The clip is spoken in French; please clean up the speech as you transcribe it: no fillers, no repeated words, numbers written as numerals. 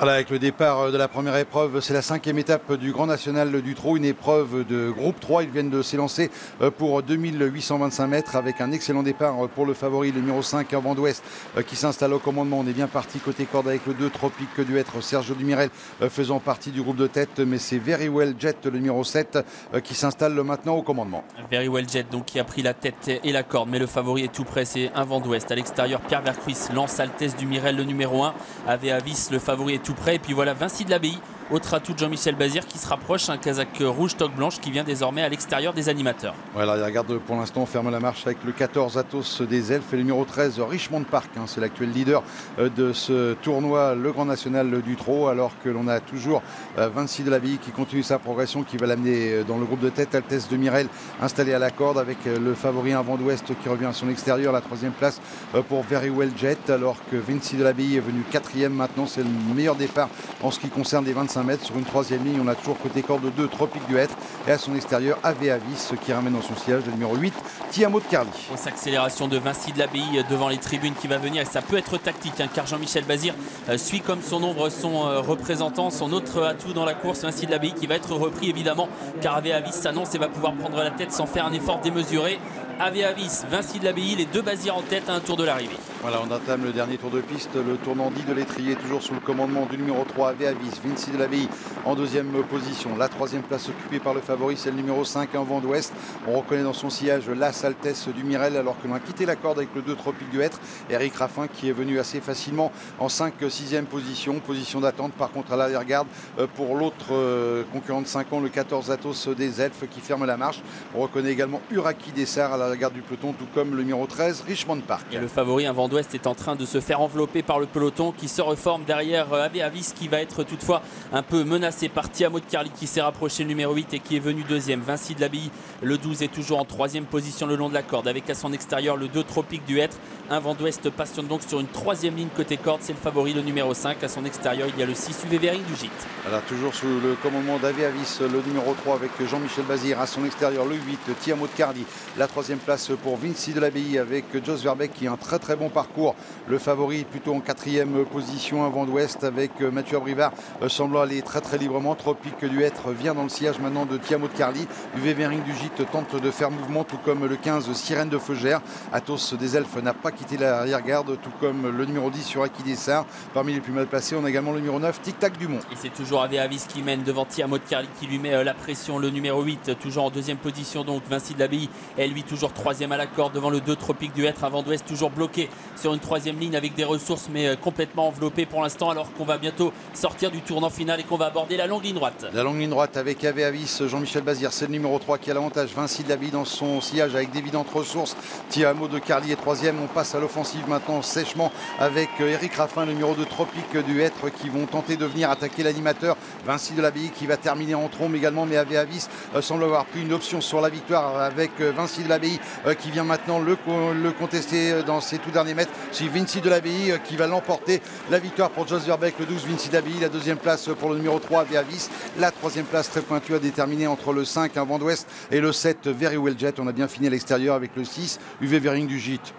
Voilà, avec le départ de la première épreuve, c'est la 5e étape du Grand National du Trot, une épreuve de groupe 3. Ils viennent de s'élancer pour 2825 mètres avec un excellent départ pour le favori, le numéro 5, Vent d'Ouest, qui s'installe au commandement. On est bien parti côté corde avec le 2, Tropique du Hêtre, Sergio Dumirel faisant partie du groupe de tête, mais c'est Very Well Jet, le numéro 7, qui s'installe maintenant au commandement. Very Well Jet donc qui a pris la tête et la corde, mais le favori est tout près, c'est un Vent d'Ouest. À l'extérieur, Pierre Vercruis lance Altesse Dumirel, le numéro 1. Ave Avis, le favori est tout près. Et puis voilà Vinci de l'Abbaye, autre atout de Jean-Michel Bazir qui se rapproche, un Kazakh rouge toque blanche qui vient désormais à l'extérieur des animateurs. Voilà, il regarde pour l'instant, on ferme la marche avec le 14 Athos des Elfes et le numéro 13 Richmond Park. C'est l'actuel leader de ce tournoi, le Grand National du Trot, alors que l'on a toujours Vinci de l'Abbaye qui continue sa progression, qui va l'amener dans le groupe de tête. Altesse Dumirel installé à la corde avec le favori un Vent d'Ouest qui revient à son extérieur. La 3e place pour Very Well Jet, alors que Vinci de l'Abbaye est venu 4e maintenant. C'est le meilleur départ en ce qui concerne les 25 mètres. Sur une 3e ligne, on a toujours côté corde 2, Tropique du Hêtre, et à son extérieur Ave Avis qui ramène dans son sillage le numéro 8, Tiamo de Carly. Grosse accélération de Vinci de l'Abbaye devant les tribunes qui va venir, et ça peut être tactique car Jean-Michel Bazir suit comme son ombre son représentant, son autre atout dans la course, Vinci de l'Abbaye, qui va être repris évidemment car Ave Avis s'annonce et va pouvoir prendre la tête sans faire un effort démesuré. Ave Avis, Vinci de l'Abbaye, les deux Bazir en tête à un tour de l'arrivée. Voilà, on entame le dernier tour de piste, le tournant dit de l'étrier, toujours sous le commandement du numéro 3, Ave Avis. Vinci de l'Abbaye en 2e position. La 3e place occupée par le favori, c'est le numéro 5, un Vent d'Ouest. On reconnaît dans son sillage l'As Altesse Dumirel, alors que l'on a quitté la corde avec le 2 Tropique du Hêtre. Eric Raffin qui est venu assez facilement en 6e position d'attente. Par contre à l'arrière-garde pour l'autre concurrent de 5 ans, le 14 Athos des Elfes qui ferme la marche. On reconnaît également Uraki Dessart à l'arrière-garde du peloton, tout comme le numéro 13, Richmond Park. Et le favori, un Vent d'Ouest, est en train de se faire envelopper par le peloton qui se reforme derrière Ave Avis, qui va être toutefois un peu menacé par Tiamo de Carly qui s'est rapproché, le numéro 8, et qui est venu 2e. Vinci de l'Abbaye, le 12, est toujours en 3e position le long de la corde avec à son extérieur le 2 Tropique du Hêtre. Un Vent d'Ouest passionne donc sur une 3e ligne côté corde, c'est le favori, le numéro 5. À son extérieur, il y a le 6 UV Vering du Gîte. Alors toujours sous le commandement d'Ave Avis, le numéro 3 avec Jean-Michel Bazir. À son extérieur, le 8, Tiamo de Carly. La 3e place pour Vinci de l'Abbaye avec Jos Verbeek qui a un très bon parcours. Le favori plutôt en 4e position, un Vent d'Ouest avec Mathieu Abrivard semblant aller très librement. Tropique du Hêtre vient dans le sillage maintenant de Tiamo de Carly. UV Vering du Gîte tente de faire mouvement, tout comme le 15 Sirène de Feugère. Athos des Elfes n'a pas quitté l'arrière-garde, tout comme le numéro 10 Uraki Dessart. Parmi les plus mal placés, on a également le numéro 9 Tic Tac Dumont. Et c'est toujours Ave Avis qui mène devant Tiamo de Carly qui lui met la pression. Le numéro 8 toujours en 2e position, donc Vinci de l'Abbaye, et lui toujours 3e à la corde devant le 2 Tropique du Hêtre. Un Vent d'Ouest toujours bloqué sur une 3e ligne avec des ressources mais complètement enveloppé pour l'instant, alors qu'on va bientôt sortir du tournant final et qu'on va aborder la longue ligne droite. La longue ligne droite avec Ave Avis, Jean-Michel Bazir, c'est le numéro 3 qui a l'avantage. Vinci de l'Abbaye dans son sillage avec d'évidentes ressources. Tiamo de Carly est 3e. On passe à l'offensive maintenant sèchement avec Eric Raffin, le numéro 2 Tropique du Hêtre, qui vont tenter de venir attaquer l'animateur. Vinci de l'Abbaye qui va terminer en trombe également, mais Ave Avis semble avoir pris une option sur la victoire avec Vinci de l'Abbaye qui vient maintenant le contester dans ses tout derniers mètres. C'est Vinci de l'Abbaye qui va l'emporter. La victoire pour Jos Verbeek, le 12 Vinci de l'Abbaye. La 2e place pour le numéro 3 Ave Avis. La 3e place très pointue à déterminer entre le 5 un Vent d'Ouest et le 7 Very Well Jet. On a bien fini à l'extérieur avec le 6 UV Vering du Gîte.